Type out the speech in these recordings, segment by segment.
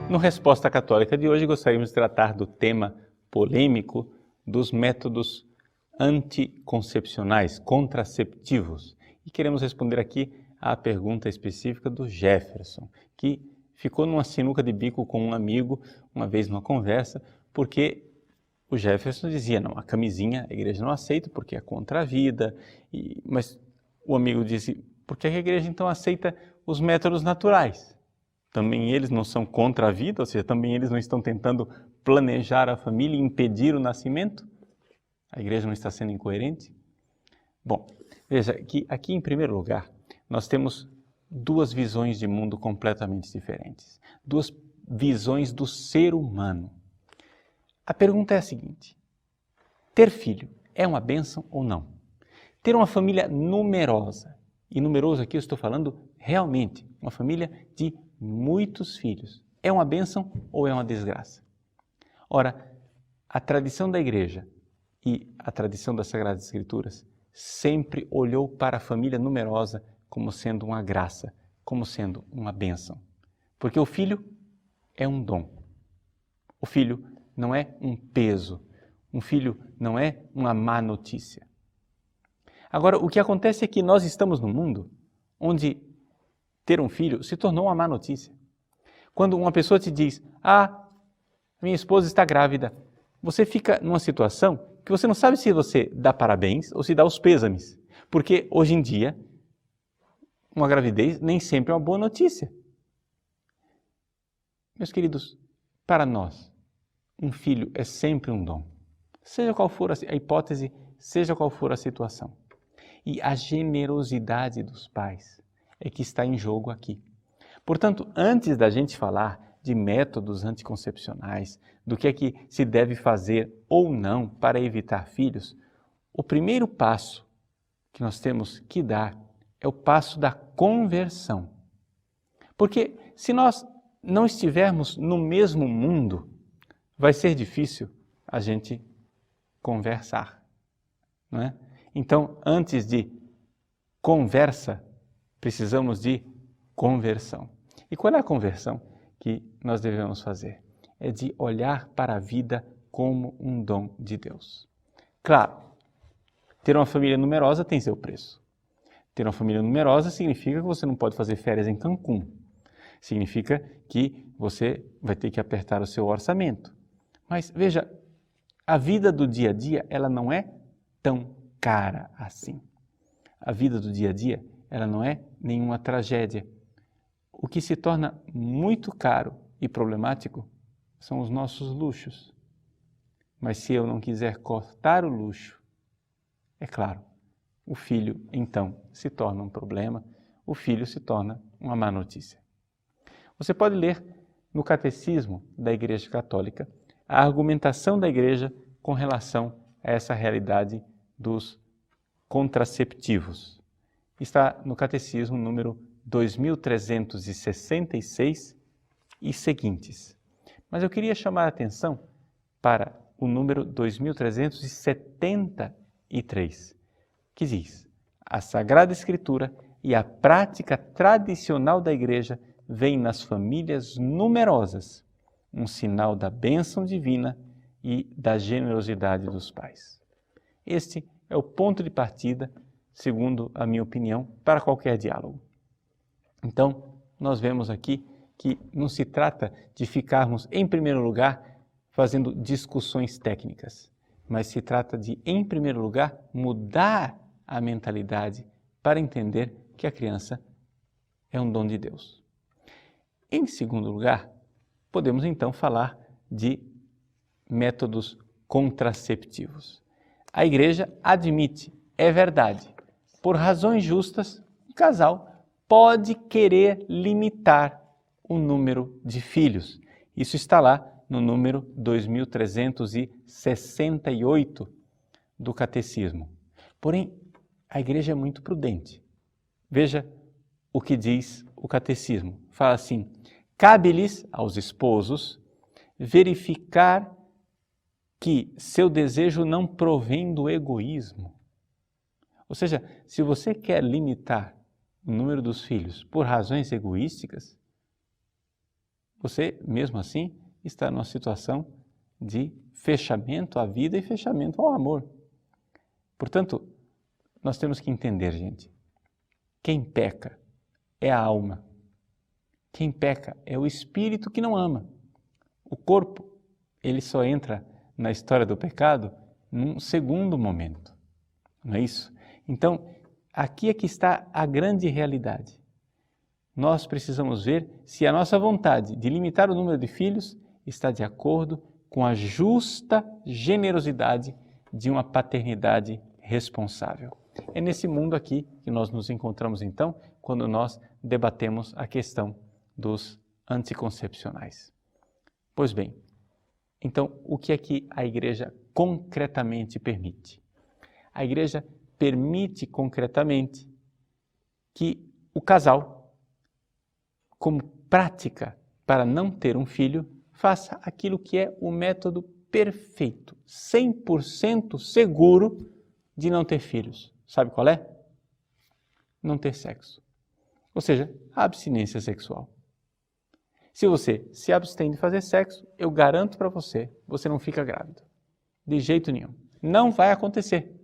No Resposta Católica de hoje, gostaríamos de tratar do tema polêmico dos métodos anticoncepcionais, contraceptivos. E queremos responder aqui à pergunta específica do Jefferson, que ficou numa sinuca de bico com um amigo, uma vez numa conversa, porque o Jefferson dizia, não, a camisinha a igreja não aceita porque é contra a vida, mas o amigo disse, por que a igreja então aceita os métodos naturais? Também eles não são contra a vida, ou seja, também eles não estão tentando planejar a família e impedir o nascimento? A igreja não está sendo incoerente? Bom, veja que aqui em primeiro lugar, nós temos duas visões de mundo completamente diferentes. Duas visões do ser humano. A pergunta é a seguinte, ter filho é uma bênção ou não? Ter uma família numerosa, e numeroso aqui eu estou falando realmente, uma família de muitos filhos, é uma bênção ou é uma desgraça? Ora, a tradição da igreja e a tradição das Sagradas Escrituras sempre olhou para a família numerosa como sendo uma graça, como sendo uma bênção. Porque o filho é um dom. O filho não é um peso. Um filho não é uma má notícia. Agora, o que acontece é que nós estamos num mundo onde ter um filho se tornou uma má notícia. Quando uma pessoa te diz, minha esposa está grávida, você fica numa situação que você não sabe se você dá parabéns ou se dá os pêsames. Porque hoje em dia, uma gravidez nem sempre é uma boa notícia. Meus queridos, para nós, um filho é sempre um dom. Seja qual for a hipótese, seja qual for a situação. E a generosidade dos pais é que está em jogo aqui. Portanto, antes da gente falar de métodos anticoncepcionais, do que é que se deve fazer ou não para evitar filhos, o primeiro passo que nós temos que dar é o passo da conversão. Porque se nós não estivermos no mesmo mundo, vai ser difícil a gente conversar, não é? Então, antes de conversa, precisamos de conversão. E qual é a conversão que nós devemos fazer? É de olhar para a vida como um dom de Deus. Claro, ter uma família numerosa tem seu preço. Ter uma família numerosa significa que você não pode fazer férias em Cancún. Significa que você vai ter que apertar o seu orçamento. Mas veja, a vida do dia a dia, ela não é tão cara assim. A vida do dia a dia, ela não é nenhuma tragédia. O que se torna muito caro e problemático são os nossos luxos. Mas se eu não quiser cortar o luxo, é claro, o filho então se torna um problema, o filho se torna uma má notícia. Você pode ler no Catecismo da Igreja Católica a argumentação da Igreja com relação a essa realidade dos contraceptivos. Está no Catecismo número 2366 e seguintes. Mas eu queria chamar a atenção para o número 2373, que diz: a Sagrada Escritura e a prática tradicional da Igreja veem nas famílias numerosas um sinal da bênção divina e da generosidade dos pais. Este é o ponto de partida, segundo a minha opinião, para qualquer diálogo. Então, nós vemos aqui que não se trata de ficarmos, em primeiro lugar, fazendo discussões técnicas, mas se trata de, em primeiro lugar, mudar a mentalidade para entender que a criança é um dom de Deus. Em segundo lugar, podemos então falar de métodos contraceptivos. A Igreja admite, é verdade, por razões justas, o casal pode querer limitar o número de filhos. Isso está lá no número 2368 do Catecismo. Porém, a Igreja é muito prudente. Veja o que diz o Catecismo. Fala assim: cabe-lhes, aos esposos, verificar que seu desejo não provém do egoísmo. Ou seja, se você quer limitar o número dos filhos por razões egoísticas, você, mesmo assim, está numa situação de fechamento à vida e fechamento ao amor. Portanto, nós temos que entender, gente, quem peca é a alma. Quem peca é o espírito que não ama. O corpo, ele só entra na história do pecado num segundo momento, não é isso? Então, aqui é que está a grande realidade. Nós precisamos ver se a nossa vontade de limitar o número de filhos está de acordo com a justa generosidade de uma paternidade responsável. É nesse mundo aqui que nós nos encontramos então, quando nós debatemos a questão dos anticoncepcionais. Pois bem, então o que é que a Igreja concretamente permite? A Igreja permite concretamente que o casal, como prática para não ter um filho, faça aquilo que é o método perfeito, 100% seguro de não ter filhos. Sabe qual é? Não ter sexo. Ou seja, a abstinência sexual. Se você se abstém de fazer sexo, eu garanto para você, você não fica grávido. De jeito nenhum. Não vai acontecer.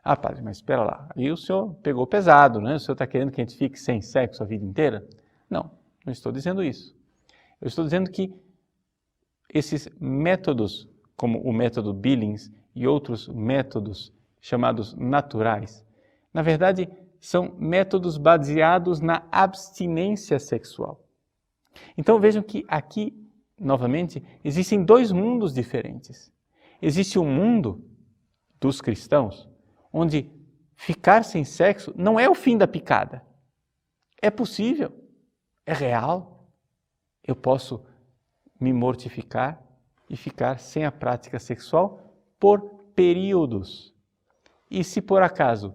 Ah, padre, mas espera lá. Aí o senhor pegou pesado, né? O senhor está querendo que a gente fique sem sexo a vida inteira? Não, não estou dizendo isso. Eu estou dizendo que esses métodos, como o método Billings e outros métodos chamados naturais, na verdade, são métodos baseados na abstinência sexual. Então vejam que aqui, novamente, existem dois mundos diferentes. Existe um mundo dos cristãos, onde ficar sem sexo não é o fim da picada. É possível, é real. Eu posso me mortificar e ficar sem a prática sexual por períodos. E se por acaso,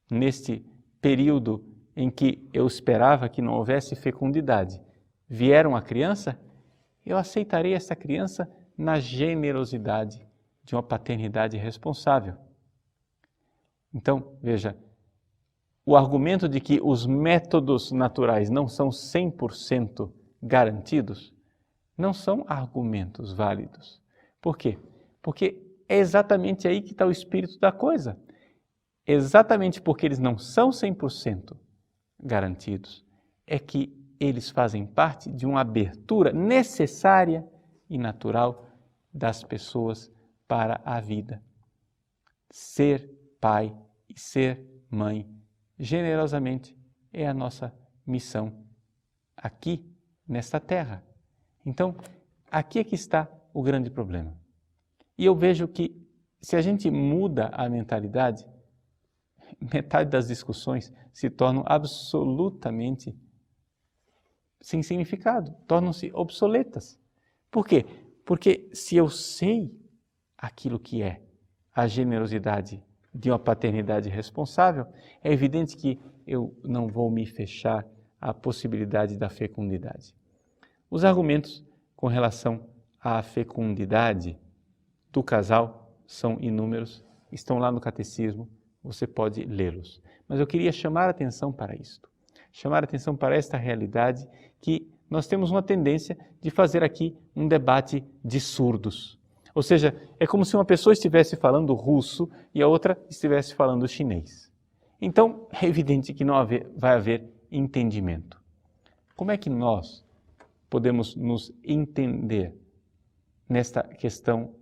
neste período em que eu esperava que não houvesse fecundidade, vier uma criança, eu aceitarei essa criança na generosidade de uma paternidade responsável. Então, veja, o argumento de que os métodos naturais não são 100% garantidos, não são argumentos válidos. Por quê? Porque é exatamente aí que está o espírito da coisa. Exatamente porque eles não são 100% garantidos, é que eles fazem parte de uma abertura necessária e natural das pessoas para a vida. Ser pai e ser mãe, generosamente, é a nossa missão aqui, nesta terra. Então, aqui é que está o grande problema. E eu vejo que, se a gente muda a mentalidade, metade das discussões se tornam absolutamente sem significado, tornam-se obsoletas. Por quê? Porque se eu sei aquilo que é a generosidade de uma paternidade responsável, é evidente que eu não vou me fechar à possibilidade da fecundidade. Os argumentos com relação à fecundidade do casal são inúmeros, estão lá no catecismo, você pode lê-los. Mas eu queria chamar a atenção para isto, chamar a atenção para esta realidade que nós temos uma tendência de fazer aqui um debate de surdos. Ou seja, é como se uma pessoa estivesse falando russo e a outra estivesse falando chinês. Então, é evidente que não vai haver entendimento. Como é que nós podemos nos entender nesta questão